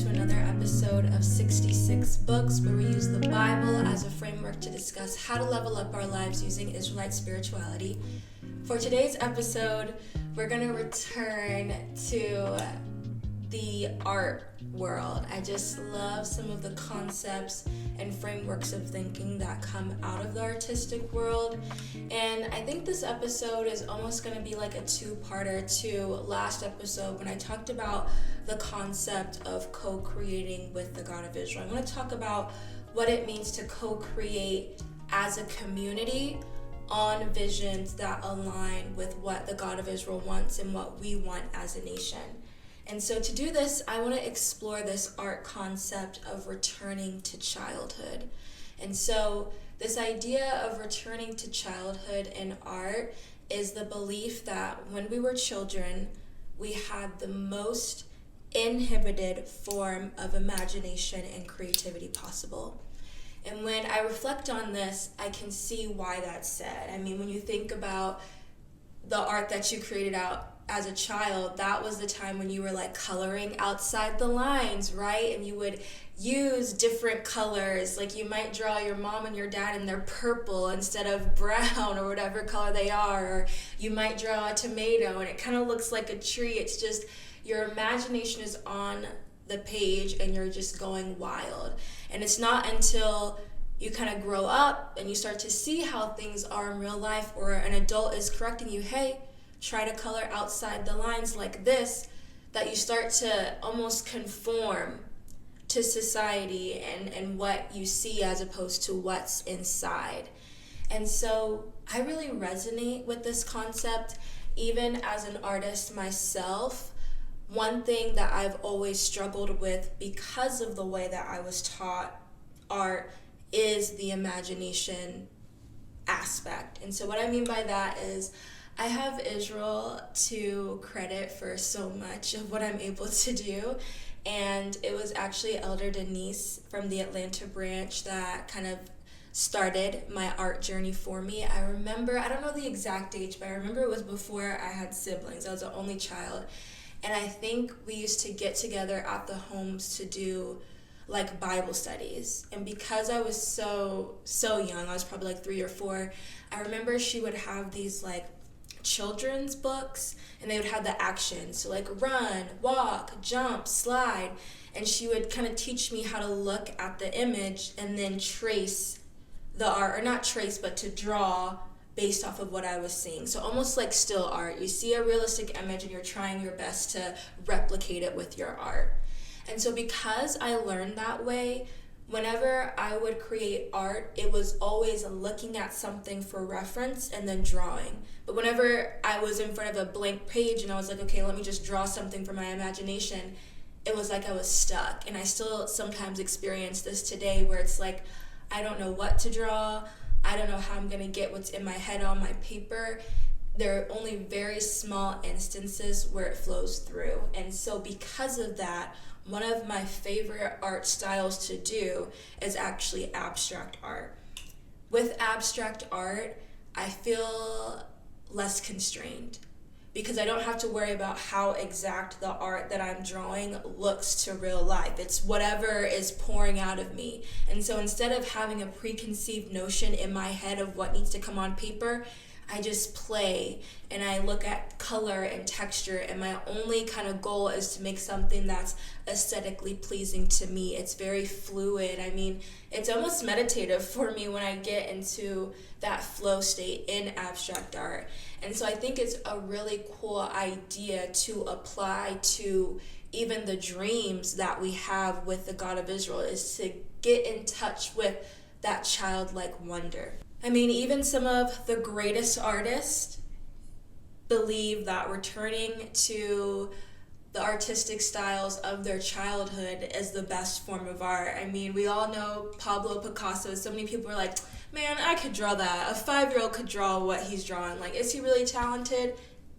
to another episode of 66 Books, where we use the Bible as a framework to discuss how to level up our lives using Israelite spirituality. For today's episode, we're going to return to the art world. I just love some of the concepts and frameworks of thinking that come out of the artistic world, and I think this episode is almost going to be like a two-parter to last episode when I talked about the concept of co-creating with the God of Israel. I want to talk about what it means to co-create as a community on visions that align with what the God of Israel wants and what we want as a nation. And so to do this, I want to explore this art concept of returning to childhood. And so this idea of returning to childhood in art is the belief that when we were children, we had the most inhibited form of imagination and creativity possible. And when I reflect on this, I can see why that's said. I mean, when you think about the art that you created out as a child, that was the time when you were like coloring outside the lines, right? And you would use different colors. Like you might draw your mom and your dad and they're purple instead of brown or whatever color they are. Or you might draw a tomato and it kind of looks like a tree. It's just your imagination is on the page and you're just going wild. And it's not until you kind of grow up and you start to see how things are in real life, or an adult is correcting you, hey, try to color outside the lines like this, that you start to almost conform to society and what you see as opposed to what's inside. And so I really resonate with this concept. Even as an artist myself, one thing that I've always struggled with because of the way that I was taught art is the imagination aspect. And so what I mean by that is I have Israel to credit for so much of what I'm able to do, and it was actually Elder Denise from the Atlanta branch that kind of started my art journey for me. I remember, I don't know the exact age, but I remember it was before I had siblings. I was the only child, and I think we used to get together at the homes to do like Bible studies. And because I was so young, I was probably like 3 or 4, I remember she would have these like children's books, and they would have the action, so like run, walk, jump, slide, and she would kind of teach me how to look at the image and then trace the art, or not trace, but to draw based off of what I was seeing. So almost like still art. You see a realistic image and you're trying your best to replicate it with your art. And so because I learned that way, whenever I would create art, it was always looking at something for reference and then drawing. But whenever I was in front of a blank page and I was like, okay, let me just draw something from my imagination, it was like I was stuck. And I still sometimes experience this today where it's like, I don't know what to draw. I don't know how I'm going to get what's in my head on my paper. There are only very small instances where it flows through. And so because of that, one of my favorite art styles to do is actually abstract art. With abstract art, I feel less constrained because I don't have to worry about how exact the art that I'm drawing looks to real life. It's whatever is pouring out of me. And so instead of having a preconceived notion in my head of what needs to come on paper, I just play and I look at color and texture, and my only kind of goal is to make something that's aesthetically pleasing to me. It's very fluid. I mean, it's almost meditative for me when I get into that flow state in abstract art. And so I think it's a really cool idea to apply to even the dreams that we have with the God of Israel, is to get in touch with that childlike wonder. I mean, even some of the greatest artists believe that returning to the artistic styles of their childhood is the best form of art. I mean, we all know Pablo Picasso. So many people are like, man, I could draw that. A 5-year-old could draw what he's drawing. Like, is he really talented?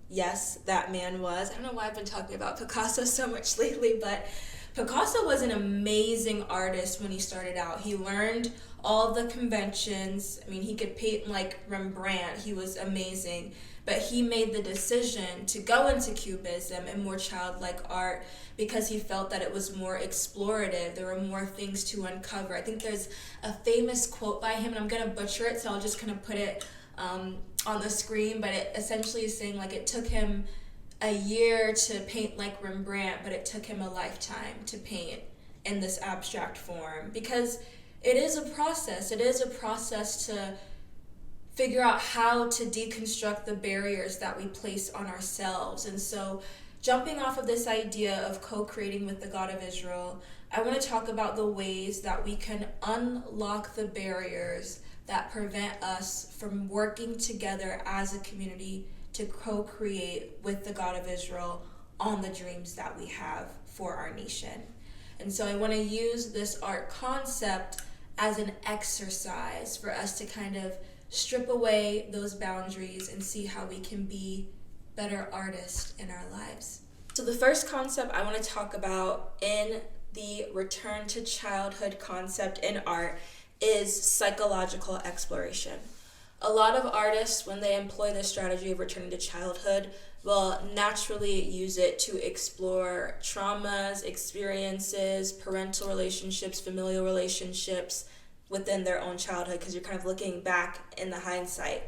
Yes, that man was. I don't know why I've been talking about Picasso so much lately, but Picasso was an amazing artist when he started out. He learned all of the conventions. I mean, he could paint like Rembrandt. He was amazing. But he made the decision to go into Cubism and more childlike art because he felt that it was more explorative. There were more things to uncover. I think there's a famous quote by him, and I'm going to butcher it, so I'll just kind of put it on the screen. But it essentially is saying like it took him a year to paint like Rembrandt, but it took him a lifetime to paint in this abstract form, because it is a process. It is a process to figure out how to deconstruct the barriers that we place on ourselves. And so, jumping off of this idea of co-creating with the God of Israel, I want to talk about the ways that we can unlock the barriers that prevent us from working together as a community to co-create with the God of Israel on the dreams that we have for our nation. And so I want to use this art concept as an exercise for us to kind of strip away those boundaries and see how we can be better artists in our lives. So the first concept I want to talk about in the return to childhood concept in art is psychological exploration. A lot of artists, when they employ the strategy of returning to childhood, will naturally use it to explore traumas, experiences, parental relationships, familial relationships within their own childhood, because you're kind of looking back in the hindsight.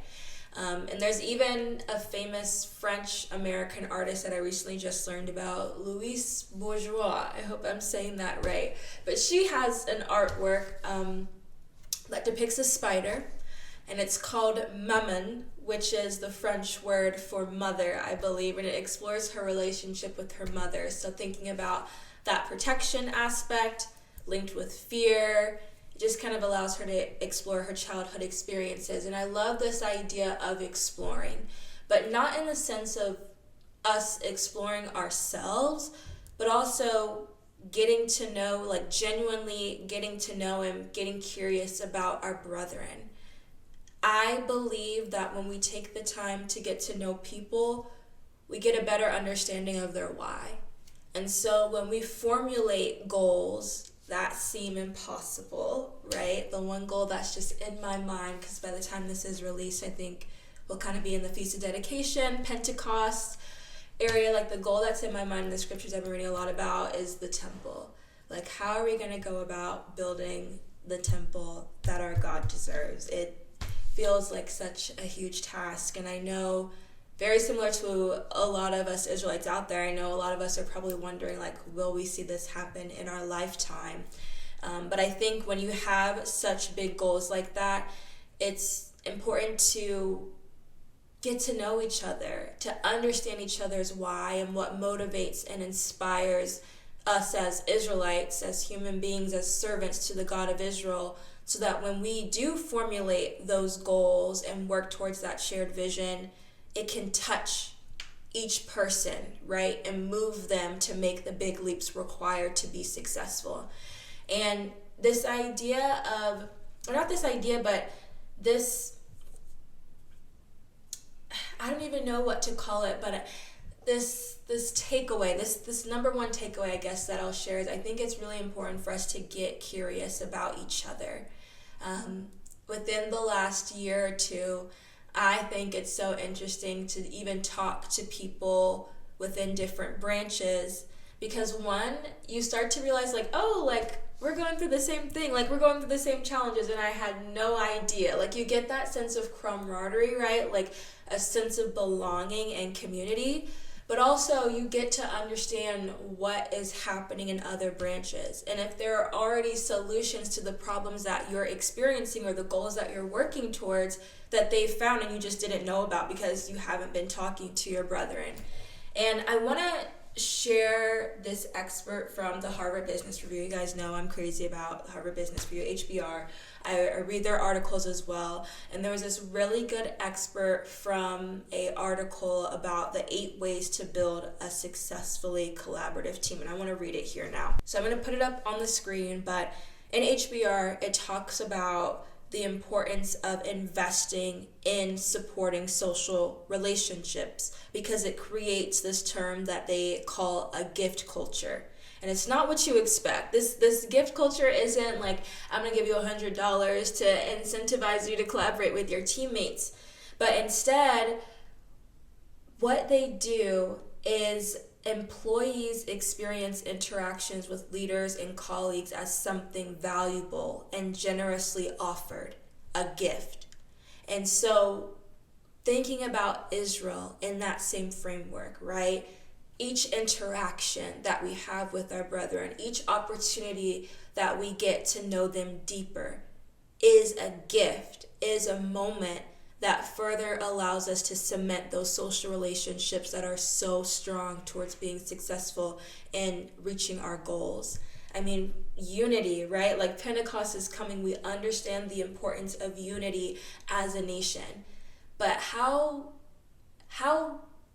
And there's even a famous French-American artist that I recently just learned about, Louise Bourgeois. I hope I'm saying that right. But she has an artwork that depicts a spider, and it's called maman, which is the French word for mother, I believe, and it explores her relationship with her mother. So thinking about that protection aspect linked with fear, it just kind of allows her to explore her childhood experiences. And I love this idea of exploring, but not in the sense of us exploring ourselves, but also getting to know, like genuinely getting to know and getting curious about our brethren. I believe that when we take the time to get to know people, we get a better understanding of their why. And so when we formulate goals that seem impossible, right? The one goal that's just in my mind, because by the time this is released, I think we'll kind of be in the Feast of Dedication, Pentecost area. Like the goal that's in my mind in the scriptures I've been reading a lot about is the temple. Like, how are we going to go about building the temple that our God deserves? It feels like such a huge task, and I know, very similar to a lot of us Israelites out there, I know a lot of us are probably wondering, like, will we see this happen in our lifetime? But I think when you have such big goals like that, it's important to get to know each other, to understand each other's why and what motivates and inspires us as Israelites, as human beings, as servants to the God of Israel, so that when we do formulate those goals and work towards that shared vision, it can touch each person, right? And move them to make the big leaps required to be successful. And this idea of, or not this idea, but this, I don't even know what to call it, but this takeaway, this number one takeaway, I guess, that I'll share is I think it's really important for us to get curious about each other. Within the last year or two, I think it's so interesting to even talk to people within different branches, because one, you start to realize like, oh, like we're going through the same thing, like we're going through the same challenges, and I had no idea. Like you get that sense of camaraderie, right? Like a sense of belonging and community. But also you get to understand what is happening in other branches. And if there are already solutions to the problems that you're experiencing or the goals that you're working towards that they've found and you just didn't know about because you haven't been talking to your brethren. And I want to share this expert from the Harvard Business Review. You guys know I'm crazy about Harvard Business Review, HBR. I read their articles as well. And there was this really good expert from an article about the 8 ways to build a successfully collaborative team. And I want to read it here now. So I'm going to put it up on the screen. But in HBR, it talks about the importance of investing in supporting social relationships, because it creates this term that they call a gift culture. And it's not what you expect. This gift culture isn't like, I'm going to give you $100 to incentivize you to collaborate with your teammates. But instead, what they do is employees experience interactions with leaders and colleagues as something valuable and generously offered, a gift. And so thinking about Israel in that same framework, right? Each interaction that we have with our brethren, each opportunity that we get to know them deeper is a gift, is a moment that further allows us to cement those social relationships that are so strong towards being successful in reaching our goals. I mean, unity, right? Like Pentecost is coming. We understand the importance of unity as a nation. But how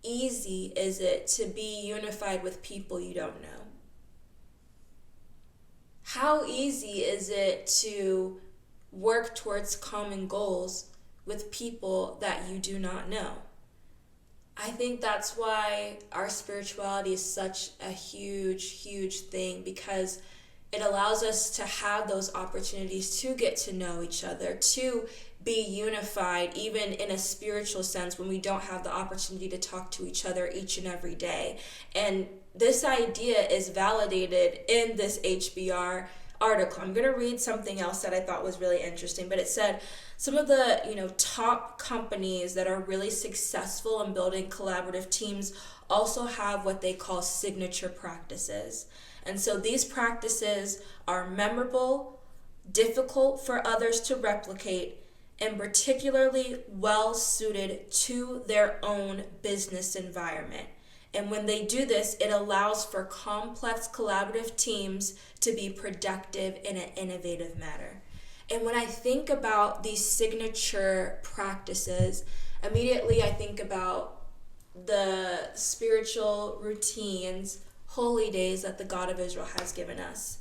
easy is it to be unified with people you don't know? How easy is it to work towards common goals with people that you do not know? I think that's why our spirituality is such a huge thing, because it allows us to have those opportunities to get to know each other, to be unified, even in a spiritual sense, when we don't have the opportunity to talk to each other each and every day. And this idea is validated in this HBR article. I'm going to read something else that I thought was really interesting, but it said some of the top companies that are really successful in building collaborative teams also have what they call signature practices. And so these practices are memorable, difficult for others to replicate, and particularly well suited to their own business environment. And when they do this, it allows for complex collaborative teams to be productive in an innovative manner. And when I think about these signature practices, immediately I think about the spiritual routines, holy days that the God of Israel has given us.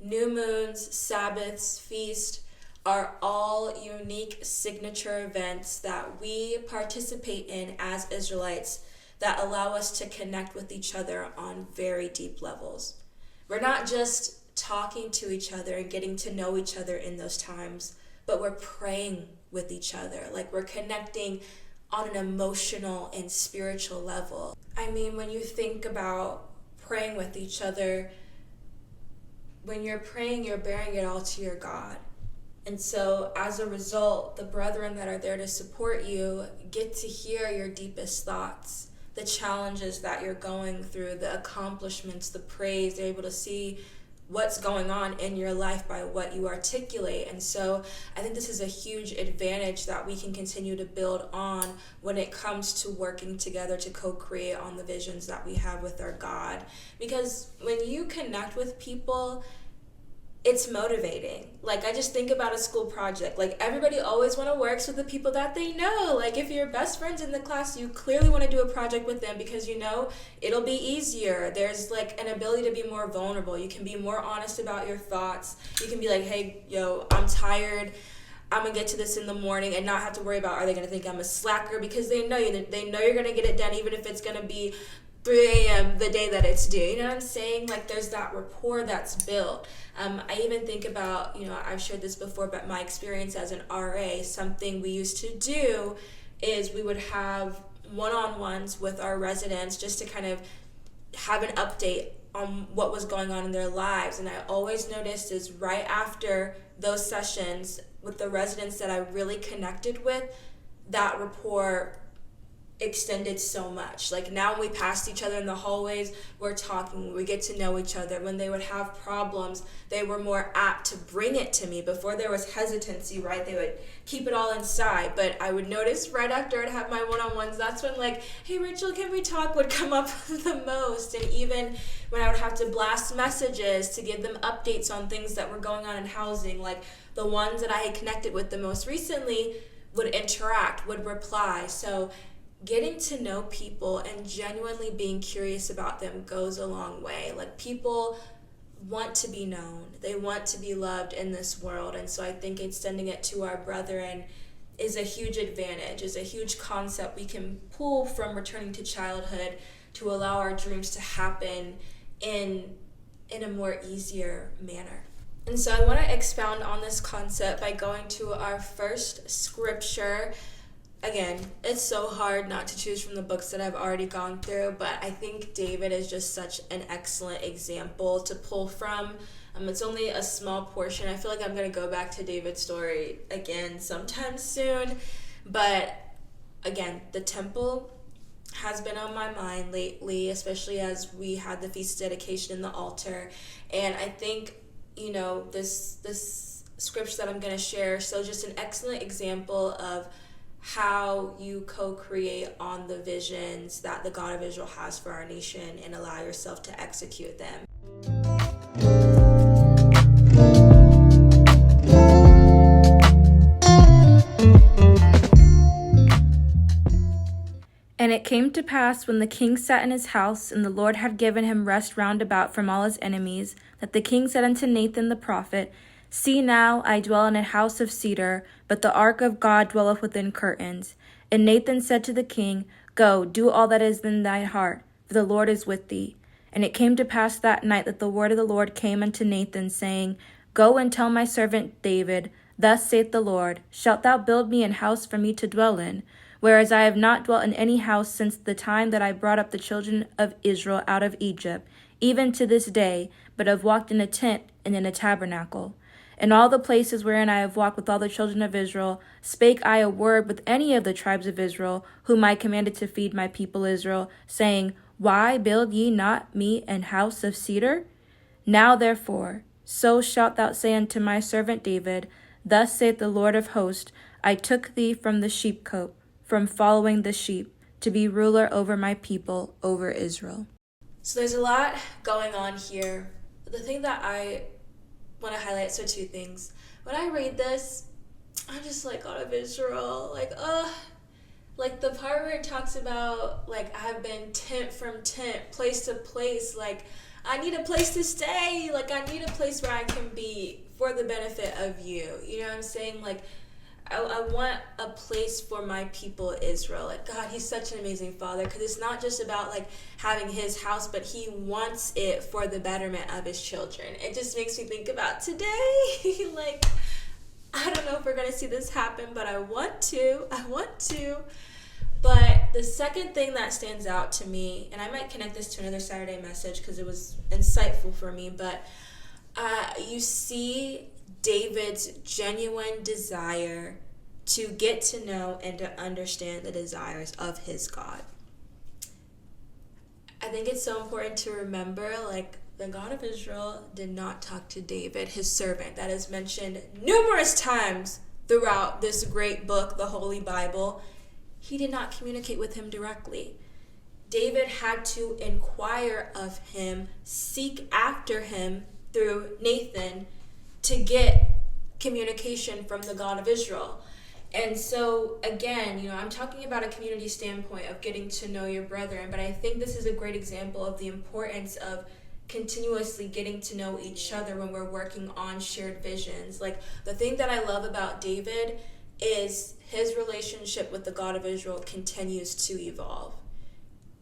New moons, Sabbaths, feasts are all unique signature events that we participate in as Israelites that allow us to connect with each other on very deep levels. We're not just talking to each other and getting to know each other in those times, but we're praying with each other. Like, we're connecting on an emotional and spiritual level. I mean, when you think about praying with each other, when you're praying, you're bearing it all to your God. And so as a result, the brethren that are there to support you get to hear your deepest thoughts, the challenges that you're going through, the accomplishments, the praise. They're able to see what's going on in your life by what you articulate. And so I think this is a huge advantage that we can continue to build on when it comes to working together to co-create on the visions that we have with our God. Because when you connect with people, it's motivating. Like, I just think about a school project. Like, everybody always want to work with the people that they know. Like, if you're best friends in the class, you clearly want to do a project with them because you know it'll be easier. There's like an ability to be more vulnerable. You can be more honest about your thoughts. You can be like, hey, I'm tired. I'm going to get to this in the morning, and not have to worry about, are they going to think I'm a slacker? Because they know you. They know you're going to get it done, even if it's going to be 3 a.m. the day that it's due. You know what I'm saying? Like, there's that rapport that's built. I even think about, I've shared this before, but my experience as an RA, something we used to do is we would have one-on-ones with our residents just to kind of have an update on what was going on in their lives. And I always noticed is right after those sessions with the residents that I really connected with, that rapport extended so much. Like, now when we passed each other in the hallways, we're talking, we get to know each other. When they would have problems, they were more apt to bring it to me. Before, there was hesitancy, right? They would keep it all inside. But I would notice right after I'd have my one-on-ones, that's when, like, hey Rachel, can we talk, would come up the most. And even when I would have to blast messages to give them updates on things that were going on in housing, like the ones that I had connected with the most recently would interact, would reply. So getting to know people and genuinely being curious about them goes a long way. Like, people want to be known. They want to be loved in this world. And so I think extending it to our brethren is a huge advantage, is a huge concept we can pull from returning to childhood to allow our dreams to happen in in a more easier manner. And so I want to expound on this concept by going to our first scripture. Again, it's so hard not to choose from the books that I've already gone through, but I think David is just such an excellent example to pull from. It's only a small portion. I feel like I'm going to go back to David's story again sometime soon. But again, the temple has been on my mind lately, especially as we had the feast of dedication in the altar. And I think, this scripture that I'm going to share, so just an excellent example of how you co-create on the visions that the God of Israel has for our nation and allow yourself to execute them. And it came to pass, when the king sat in his house, and the Lord had given him rest round about from all his enemies, that the king said unto Nathan the prophet, See now, I dwell in a house of cedar, but the ark of God dwelleth within curtains. And Nathan said to the king, Go, do all that is in thy heart, for the Lord is with thee. And it came to pass that night that the word of the Lord came unto Nathan, saying, Go and tell my servant David, Thus saith the Lord, Shalt thou build me an house for me to dwell in? Whereas I have not dwelt in any house since the time that I brought up the children of Israel out of Egypt, even to this day, but have walked in a tent and in a tabernacle. In all the places wherein I have walked with all the children of Israel, spake I a word with any of the tribes of Israel, whom I commanded to feed my people Israel, saying, Why build ye not me an house of cedar? Now therefore, so shalt thou say unto my servant David, Thus saith the Lord of hosts, I took thee from the sheepcote, from following the sheep, to be ruler over my people, over Israel. So there's a lot going on here. The thing that I want to highlight, so two things. When I read this, I'm just like, God of Israel, like the part where it talks about, like, I've been tent from tent, place to place, like, I need a place to stay, like, I need a place where I can be for the benefit of you. You know what I'm saying? Like, I want a place for my people Israel. Like, God, he's such an amazing father, because it's not just about like having his house, but he wants it for the betterment of his children. It just makes me think about today. Like, I don't know if we're going to see this happen, but I want to. But the second thing that stands out to me, and I might connect this to another Saturday message because it was insightful for me, but you see David's genuine desire to get to know and to understand the desires of his God. I think it's so important to remember, like, the God of Israel did not talk to David, his servant, that is mentioned numerous times throughout this great book, the Holy Bible. He did not communicate with him directly. David had to inquire of him, seek after him through Nathan, to get communication from the God of Israel. And so, again, I'm talking about a community standpoint of getting to know your brethren, but I think this is a great example of the importance of continuously getting to know each other when we're working on shared visions. Like, the thing that I love about David is his relationship with the God of Israel continues to evolve.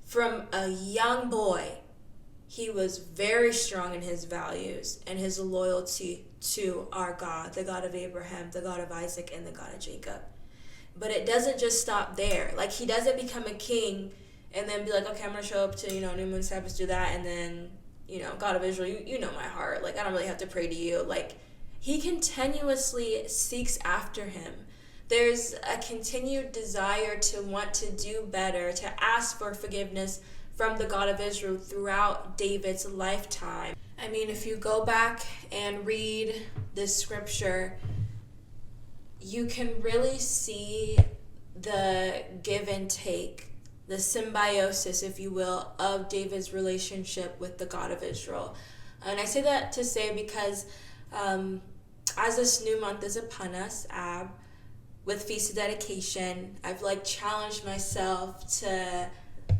From a young boy, he was very strong in his values and his loyalty to our God, the God of Abraham, the God of Isaac, and the God of Jacob. But it doesn't just stop there. Like, he doesn't become a king and then be like, okay, I'm going to show up to, New Moon Sabbath, do that, and then, God of Israel, you know my heart. Like, I don't really have to pray to you. Like, he continuously seeks after him. There's a continued desire to want to do better, to ask for forgiveness from the God of Israel throughout David's lifetime. I mean, if you go back and read this scripture, you can really see the give and take, the symbiosis, if you will, of David's relationship with the God of Israel. And I say that to say because as this new month is upon us, Ab, with Feast of Dedication, I've challenged myself to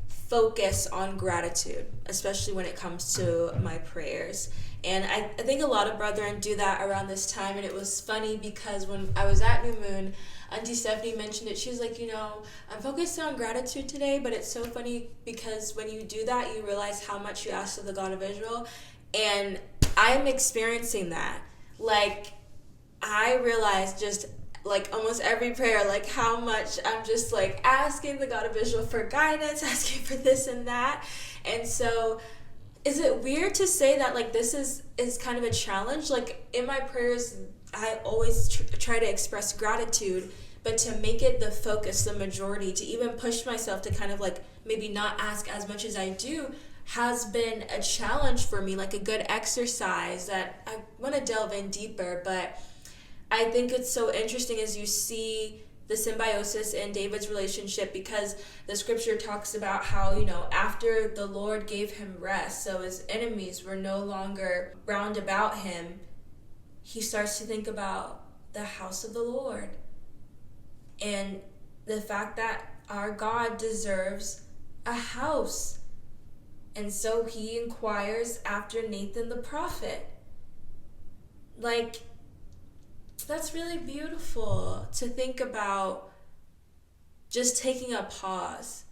focus on gratitude, especially when it comes to my prayers. And I think a lot of brethren do that around this time. And it was funny because when I was at New Moon, Auntie Stephanie mentioned it. She was like, I'm focused on gratitude today, but it's so funny because when you do that, you realize how much you ask of the God of Israel. And I'm experiencing that. Like, I realize just like almost every prayer, like how much I'm just like asking the God of Israel for guidance, asking for this and that. And so is it weird to say that like this is kind of a challenge? Like in my prayers, I always try to express gratitude, but to make it the focus, the majority, to even push myself to kind of like maybe not ask as much as I do has been a challenge for me, like a good exercise that I want to delve in deeper. But I think it's so interesting as you see the symbiosis in David's relationship, because the scripture talks about how, after the Lord gave him rest, so his enemies were no longer round about him, he starts to think about the house of the Lord and the fact that our God deserves a house. And so he inquires after Nathan the prophet. Like, that's really beautiful to think about, just taking a pause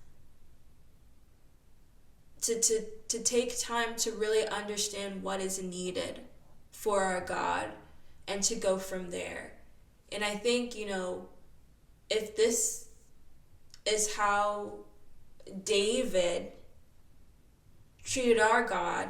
to take time to really understand what is needed for our God and to go from there. And I think, if this is how David treated our God,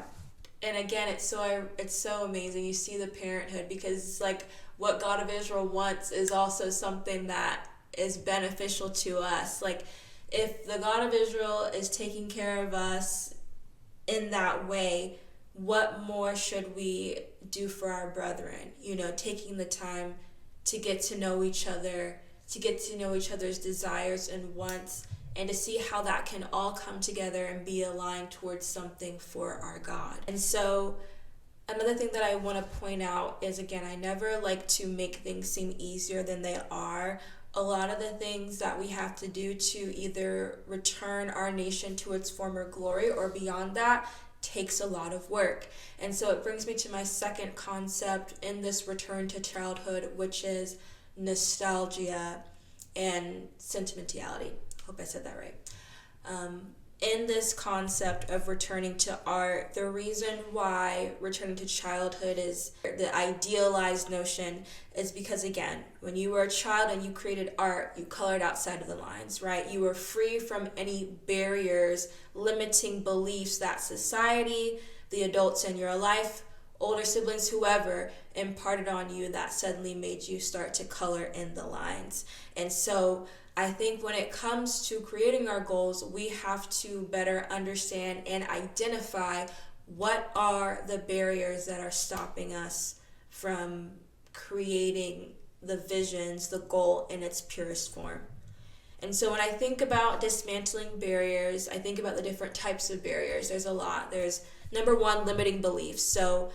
and again, it's so amazing. You see the parenthood, because it's like what God of Israel wants is also something that is beneficial to us. Like, if the God of Israel is taking care of us in that way, what more should we do for our brethren? Taking the time to get to know each other, to get to know each other's desires and wants, and to see how that can all come together and be aligned towards something for our God. And so another thing that I want to point out is, again, I never like to make things seem easier than they are. A lot of the things that we have to do to either return our nation to its former glory or beyond that takes a lot of work. And so it brings me to my second concept in this return to childhood, which is nostalgia and sentimentality. Hope I said that right. In this concept of returning to art, the reason why returning to childhood is the idealized notion is because, again, when you were a child and you created art, you colored outside of the lines, right? You were free from any barriers, limiting beliefs that society, the adults in your life, older siblings, whoever, imparted on you that suddenly made you start to color in the lines. And so I think when it comes to creating our goals, we have to better understand and identify what are the barriers that are stopping us from creating the visions, the goal in its purest form. And so when I think about dismantling barriers, I think about the different types of barriers. There's a lot. There's, number one, limiting beliefs. So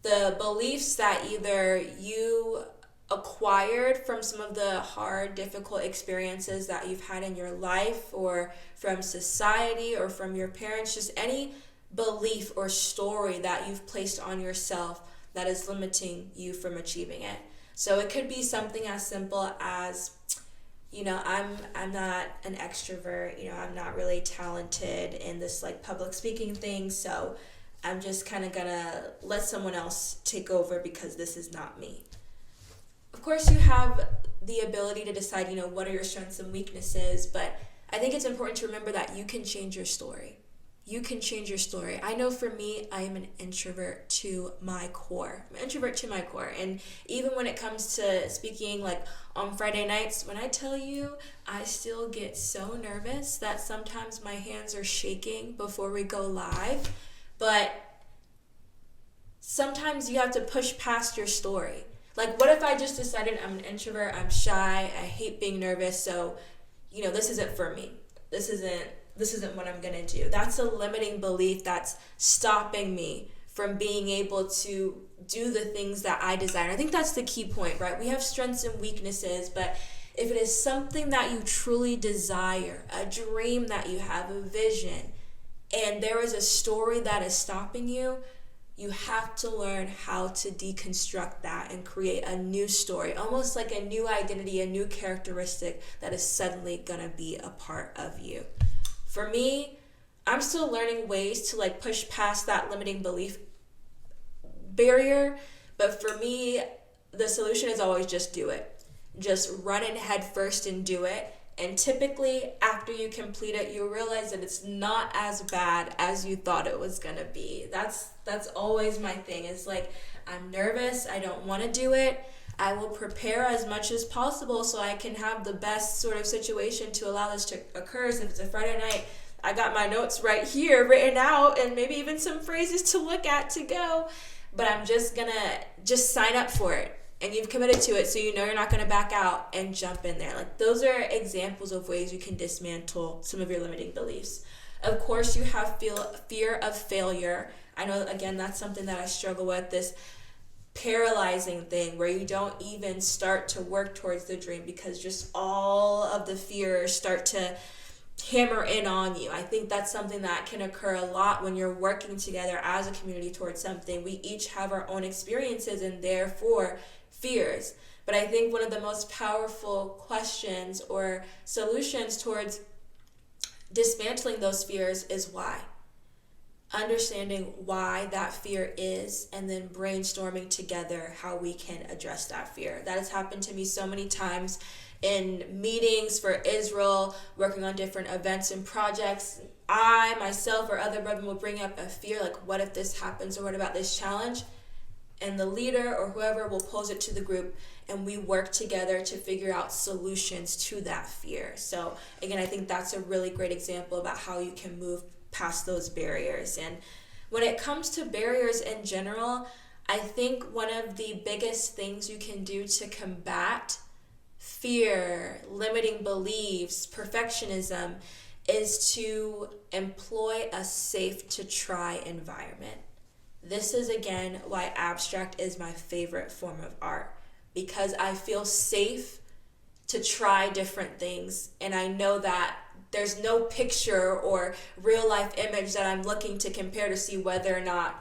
the beliefs that either you acquired from some of the hard, difficult experiences that you've had in your life, or from society, or from your parents, just any belief or story that you've placed on yourself that is limiting you from achieving it. So it could be something as simple as, I'm not an extrovert, I'm not really talented in this like public speaking thing, so I'm just kind of gonna let someone else take over because this is not me. Of course, you have the ability to decide, what are your strengths and weaknesses, but I think it's important to remember that you can change your story. You can change your story. I know for me, I am an introvert to my core. And even when it comes to speaking, like on Friday nights, when I tell you, I still get so nervous that sometimes my hands are shaking before we go live. But sometimes you have to push past your story. Like, what if I just decided I'm an introvert, I'm shy, I hate being nervous, so, this isn't for me. This isn't what I'm going to do. That's a limiting belief that's stopping me from being able to do the things that I desire. I think that's the key point, right? We have strengths and weaknesses, but if it is something that you truly desire, a dream that you have, a vision, and there is a story that is stopping you, you have to learn how to deconstruct that and create a new story, almost like a new identity, a new characteristic that is suddenly gonna be a part of you. For me, I'm still learning ways to push past that limiting belief barrier. But for me, the solution is always just do it. Just run in head first and do it. And typically, after you complete it, you'll realize that it's not as bad as you thought it was going to be. That's always my thing. It's like, I'm nervous. I don't want to do it. I will prepare as much as possible so I can have the best sort of situation to allow this to occur. So if it's a Friday night, I got my notes right here written out and maybe even some phrases to look at to go. But I'm just going to sign up for it. And you've committed to it, so you know you're not going to back out and jump in there. Like, those are examples of ways you can dismantle some of your limiting beliefs. Of course, you have fear of failure. I know, again, that's something that I struggle with, this paralyzing thing where you don't even start to work towards the dream because just all of the fears start to hammer in on you. I think that's something that can occur a lot when you're working together as a community towards something. We each have our own experiences and therefore fears. But I think one of the most powerful questions or solutions towards dismantling those fears is why. Understanding why that fear is, and then brainstorming together how we can address that fear. That has happened to me so many times in meetings for Israel, working on different events and projects. I, myself, or other brethren will bring up a fear, like, what if this happens, or what about this challenge? And the leader or whoever will pose it to the group, and we work together to figure out solutions to that fear. So again, I think that's a really great example about how you can move past those barriers. And when it comes to barriers in general, I think one of the biggest things you can do to combat fear, limiting beliefs, perfectionism, is to employ a safe to try environment. This is, again, why abstract is my favorite form of art, because I feel safe to try different things, and I know that there's no picture or real life image that I'm looking to compare to see whether or not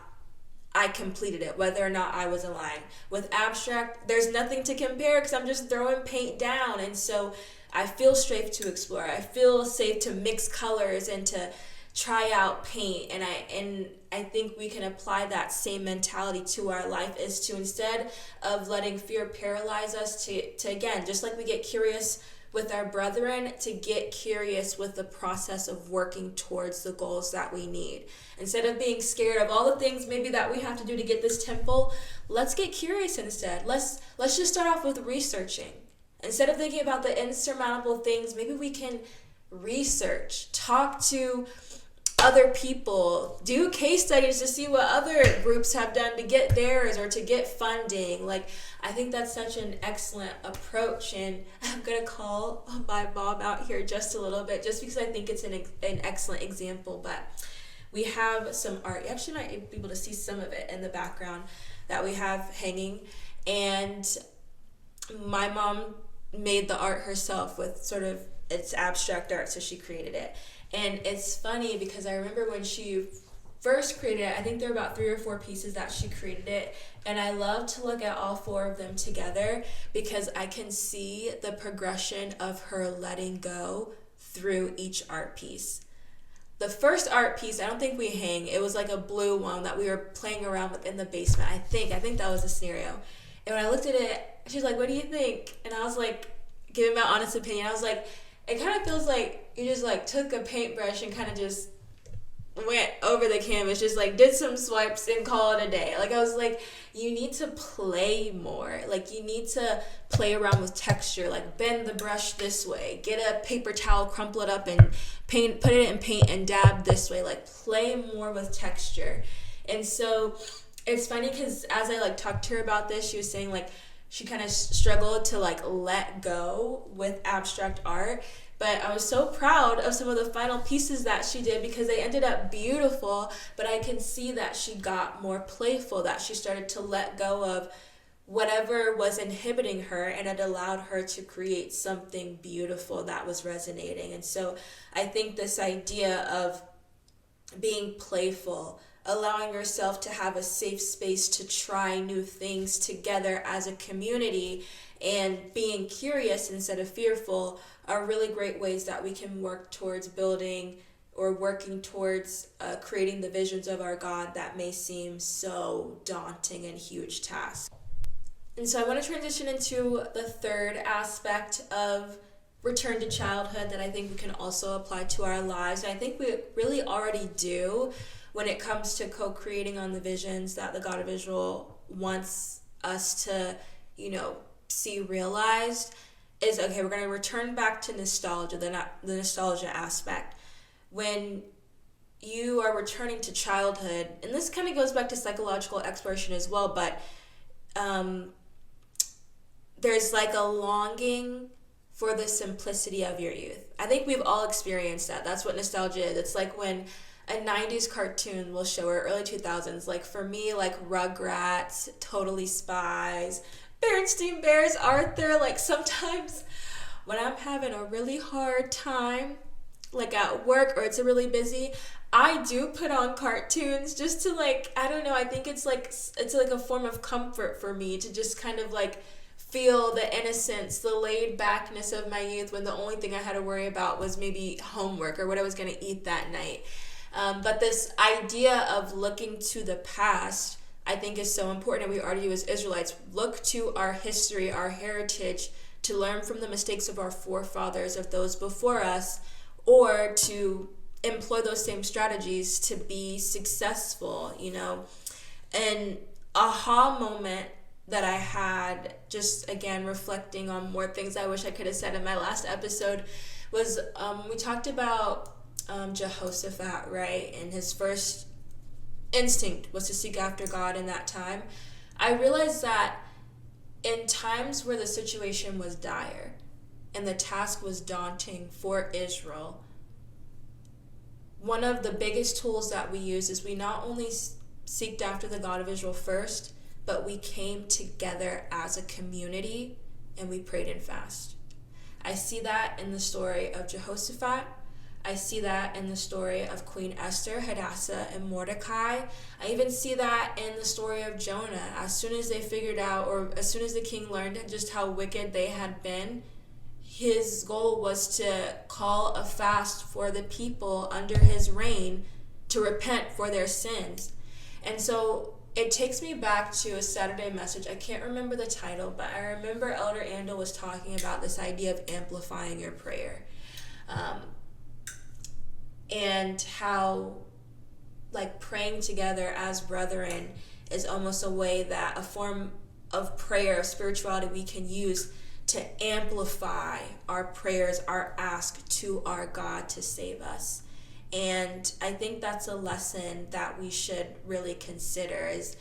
I completed it, whether or not I was aligned. With abstract, there's nothing to compare because I'm just throwing paint down, and so I feel safe to explore. I feel safe to mix colors and to try out paint, and I think we can apply that same mentality to our life, is to, instead of letting fear paralyze us, to again, just like we get curious with our brethren, to get curious with the process of working towards the goals that we need. Instead of being scared of all the things maybe that we have to do to get this temple, let's get curious instead. Let's just start off with researching. Instead of thinking about the insurmountable things, maybe we can research, talk to other people, do case studies to see what other groups have done to get theirs or to get funding. Like, I think that's such an excellent approach, and I'm gonna call my mom out here just a little bit, just because I think it's an excellent example. But we have some art. You actually might be able to see some of it in the background that we have hanging, and my mom made the art herself with sort of, it's abstract art, so she created it. And it's funny because I remember when she first created it, I think there were about 3 or 4 pieces that she created it, and I love to look at all 4 of them together because I can see the progression of her letting go through each art piece. The first art piece, I don't think we hang. It was like a blue one that we were playing around with in the basement. I think that was the scenario. And when I looked at it, she's like, "What do you think?" And I was like, giving my honest opinion. I was like, it kind of feels like you just like took a paintbrush and kind of just went over the canvas, just like did some swipes and call it a day. Like, I was like, you need to play more. Like, you need to play around with texture, like bend the brush this way, get a paper towel, crumple it up and put it in paint and dab this way. Like, play more with texture. And so it's funny because as I like talked to her about this, she was saying like she kind of struggled to like let go with abstract art. But I was so proud of some of the final pieces that she did because they ended up beautiful, but I can see that she got more playful, that she started to let go of whatever was inhibiting her, and it allowed her to create something beautiful that was resonating. And so I think this idea of being playful, allowing yourself to have a safe space to try new things together as a community, and being curious instead of fearful are really great ways that we can work towards building or working towards creating the visions of our God that may seem so daunting and huge tasks. And so I want to transition into the third aspect of return to childhood that I think we can also apply to our lives. And I think we really already do when it comes to co-creating on the visions that the God of Israel wants us to, see realized. Is, okay, we're going to return back to nostalgia, the nostalgia aspect. When you are returning to childhood, and this kind of goes back to psychological exploration as well, but there's like a longing for the simplicity of your youth. I think we've all experienced that. That's what nostalgia is. It's like when a 90s cartoon will show, or early 2000s, like for me, like Rugrats, Totally Spies, Berenstain Bears, Arthur. Like sometimes when I'm having a really hard time, like at work, or it's really busy, I do put on cartoons just to I think it's like a form of comfort for me to just kind of like feel the innocence, the laid backness of my youth, when the only thing I had to worry about was maybe homework or what I was going to eat that night. But this idea of looking to the past, I think, is so important. And we argue as Israelites, look to our history, our heritage, to learn from the mistakes of our forefathers, of those before us, or to employ those same strategies to be successful, An aha moment that I had, just again reflecting on more things I wish I could have said in my last episode, was we talked about Jehoshaphat, right? And his first instinct was to seek after God in that time. I realized that in times where the situation was dire and the task was daunting for Israel, one of the biggest tools that we use is we not only seeked after the God of Israel first, but we came together as a community and we prayed and fasted. I see that in the story of Jehoshaphat. I see that in the story of Queen Esther, Hadassah, and Mordecai. I even see that in the story of Jonah. As soon as they figured out, or as soon as the king learned just how wicked they had been, his goal was to call a fast for the people under his reign to repent for their sins. And so it takes me back to a Saturday message. I can't remember the title, but I remember Elder Andel was talking about this idea of amplifying your prayer. And how praying together as brethren is almost a form of prayer, of spirituality we can use to amplify our prayers, our ask to our God to save us. And I think that's a lesson that we should really consider, is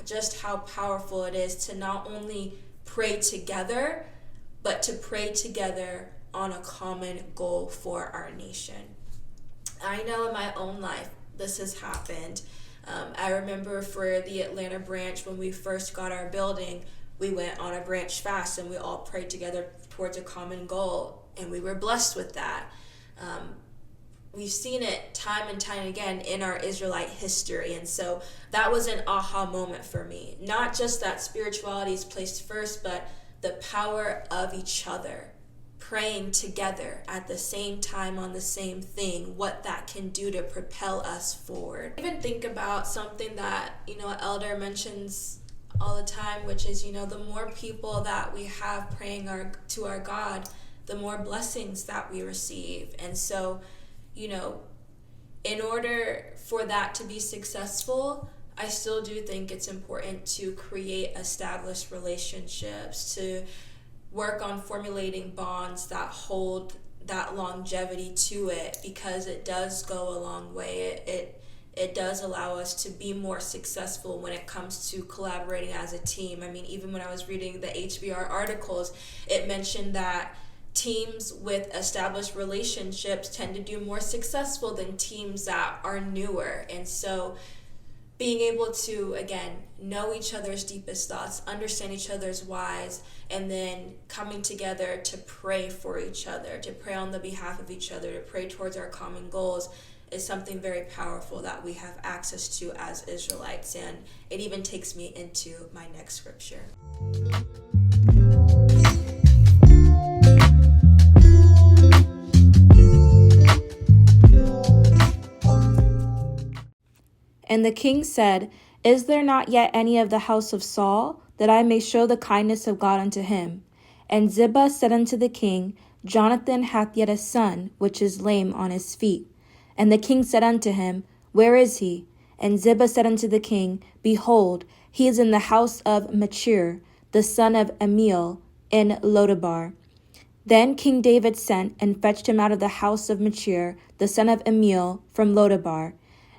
just how powerful it is to not only pray together, but to pray together on a common goal for our nation. I know in my own life this has happened. I remember for the Atlanta branch, when we first got our building, we went on a branch fast and we all prayed together towards a common goal, and we were blessed with that. We've seen it time and time again in our Israelite history, and so that was an aha moment for me. Not just that spirituality is placed first, but the power of each other, praying together at the same time on the same thing, what that can do to propel us forward. Even think about something that, Elder mentions all the time, which is, the more people that we have praying to our God, the more blessings that we receive. And so, in order for that to be successful, I still do think it's important to create established relationships, to work on formulating bonds that hold that longevity to it, because it does go a long way. It does allow us to be more successful when it comes to collaborating as a team. I mean, even when I was reading the HBR articles, it mentioned that teams with established relationships tend to do more successful than teams that are newer. And so being able to, again, know each other's deepest thoughts, understand each other's whys, and then coming together to pray for each other, to pray on the behalf of each other, to pray towards our common goals, is something very powerful that we have access to as Israelites. And it even takes me into my next scripture. And the king said, Is there not yet any of the house of Saul, that I may show the kindness of God unto him? And Ziba said unto the king, Jonathan hath yet a son, which is lame on his feet. And the king said unto him, Where is he? And Ziba said unto the king, Behold, he is in the house of Machir, the son of Amiel, in Lodabar. Then King David sent and fetched him out of the house of Machir, the son of Amiel, from Lodabar.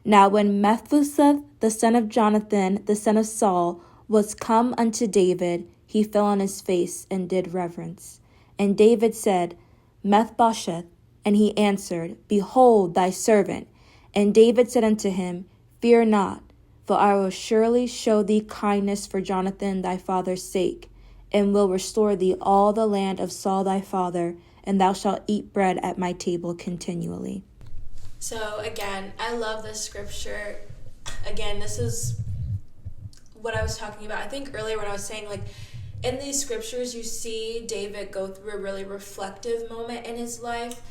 Now when Mephibosheth, the son of Jonathan, the son of Saul, was come unto David, he fell on his face and did reverence. And David said, Mephibosheth. And he answered, Behold thy servant. And David said unto him, Fear not, for I will surely show thee kindness for Jonathan thy father's sake, and will restore thee all the land of Saul thy father, and thou shalt eat bread at my table continually. So again, I love this scripture. Again, this is what I was talking about. I think earlier when I was saying, like, in these scriptures, you see David go through a really reflective moment in his life.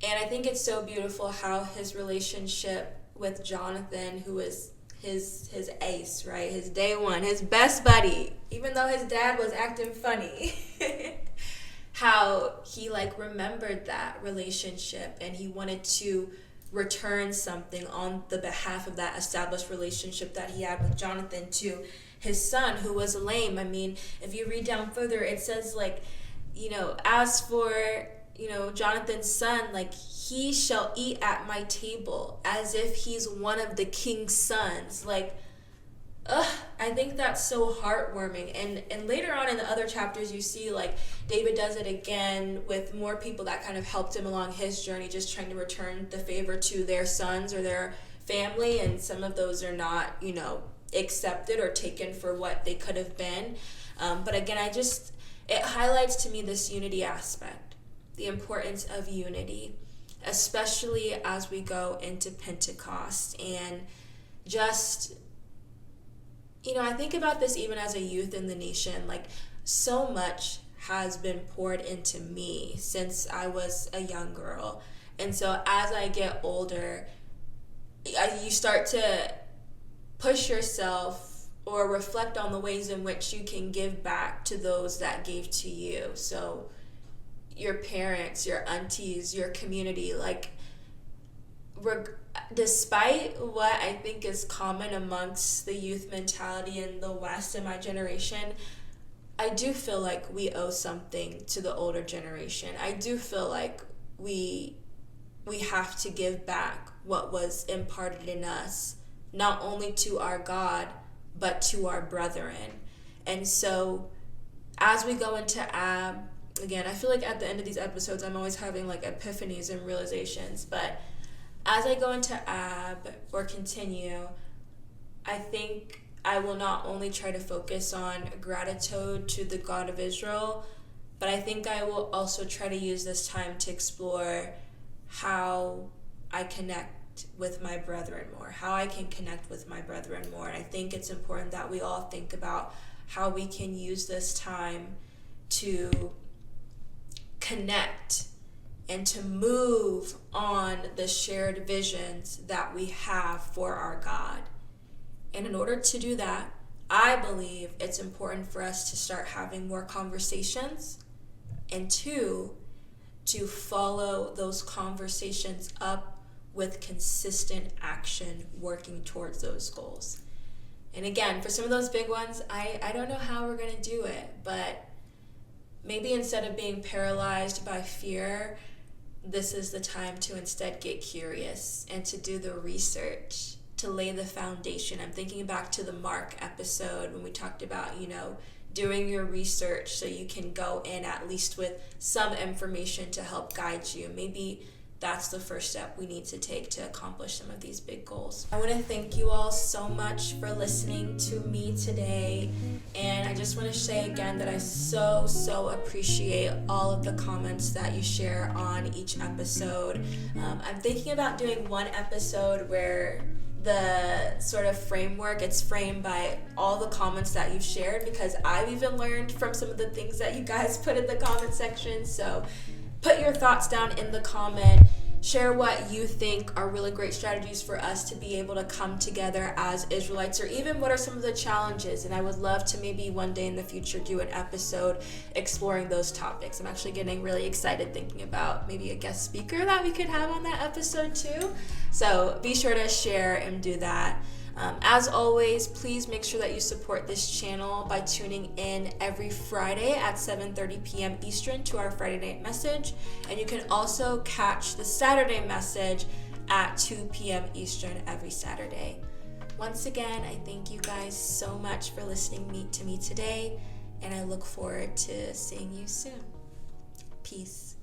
And I think it's so beautiful how his relationship with Jonathan, who is his ace, right? His day one, his best buddy, even though his dad was acting funny, how he remembered that relationship and he wanted to return something on the behalf of that established relationship that he had with Jonathan to his son, who was lame. I mean, if you read down further, it says as for Jonathan's son, he shall eat at my table as if he's one of the king's sons. I think that's so heartwarming. And later on in the other chapters, you see David does it again with more people that kind of helped him along his journey, just trying to return the favor to their sons or their family. And some of those are not, accepted or taken for what they could have been. But again, it highlights to me this unity aspect, the importance of unity, especially as we go into Pentecost. And just, I think about this even as a youth in the nation, so much has been poured into me since I was a young girl. And so as I get older, you start to push yourself or reflect on the ways in which you can give back to those that gave to you. So your parents, your aunties, your community, despite what I think is common amongst the youth mentality in the West in my generation, I do feel like we owe something to the older generation. I do feel like we have to give back what was imparted in us, not only to our God, but to our brethren. And so as we go into Ab, again, I feel like at the end of these episodes, I'm always having epiphanies and realizations. But as I go into Ab or continue, I think I will not only try to focus on gratitude to the God of Israel, but I think I will also try to use this time to explore how I connect with my brethren more, how I can connect with my brethren more. And I think it's important that we all think about how we can use this time to connect and to move on the shared visions that we have for our God. And in order to do that, I believe it's important for us to start having more conversations, and two, to follow those conversations up with consistent action working towards those goals. And again, for some of those big ones, I don't know how we're going to do it, but maybe instead of being paralyzed by fear, this is the time to instead get curious and to do the research, to lay the foundation. I'm thinking back to the Mark episode when we talked about, doing your research so you can go in at least with some information to help guide you. Maybe that's the first step we need to take to accomplish some of these big goals. I want to thank you all so much for listening to me today. And I just want to say again that I so appreciate all of the comments that you share on each episode. I'm thinking about doing one episode where the sort of framework, it's framed by all the comments that you've shared, because I've even learned from some of the things that you guys put in the comment section. So put your thoughts down in the comment. share what you think are really great strategies for us to be able to come together as Israelites, or even what are some of the challenges. And I would love to maybe one day in the future do an episode exploring those topics. I'm actually getting really excited thinking about maybe a guest speaker that we could have on that episode too. So be sure to share and do that. As always, please make sure that you support this channel by tuning in every Friday at 7:30 p.m. Eastern to our Friday night message. And you can also catch the Saturday message at 2 p.m. Eastern every Saturday. Once again, I thank you guys so much for listening to me today, and I look forward to seeing you soon. Peace.